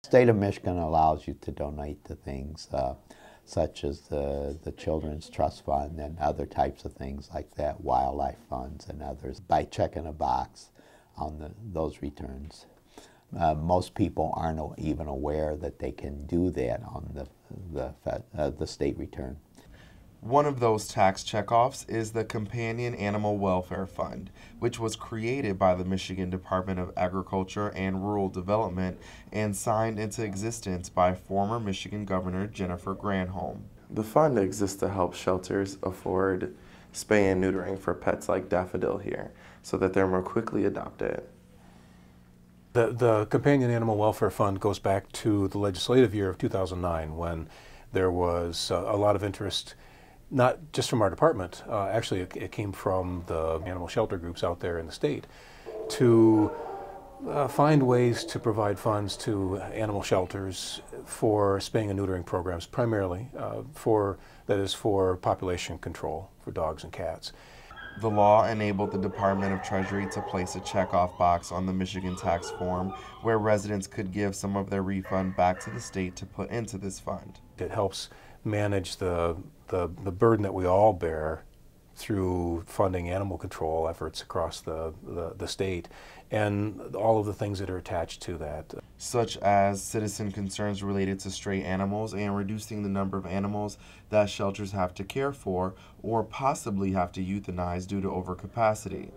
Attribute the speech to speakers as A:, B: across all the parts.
A: State of Michigan allows you to donate to things such as the Children's Trust Fund and other types of things like that, wildlife funds and others, by checking a box on those returns. Most people aren't even aware that they can do that on the state return.
B: One of those tax checkoffs is the Companion Animal Welfare Fund, which was created by the Michigan Department of Agriculture and Rural Development and signed into existence by former Michigan Governor Jennifer Granholm.
C: The fund exists to help shelters afford spay and neutering for pets like Daffodil here, so that they're more quickly adopted.
D: The Companion Animal Welfare Fund goes back to the legislative year of 2009 when there was a lot of interest, not just from our department, actually it came from the animal shelter groups out there in the state, to find ways to provide funds to animal shelters for spaying and neutering programs, primarily for population control for dogs and cats.
B: The law enabled the Department of Treasury to place a checkoff box on the Michigan tax form where residents could give some of their refund back to the state to put into this fund.
D: It helps manage the burden that we all bear through funding animal control efforts across the state and all of the things that are attached to that.
B: Such as citizen concerns related to stray animals and reducing the number of animals that shelters have to care for or possibly have to euthanize due to overcapacity.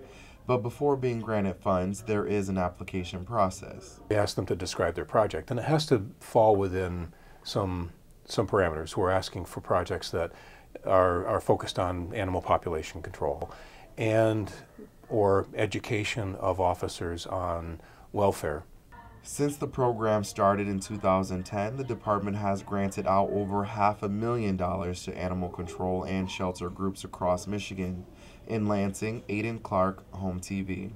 B: But before being granted funds, there is an application process.
D: We ask them to describe their project, and it has to fall within some parameters. We're asking for projects that are focused on animal population control and or education of officers on welfare.
B: Since the program started in 2010, the department has granted out over $500,000 to animal control and shelter groups across Michigan. In Lansing, Aidan Clark, Home TV.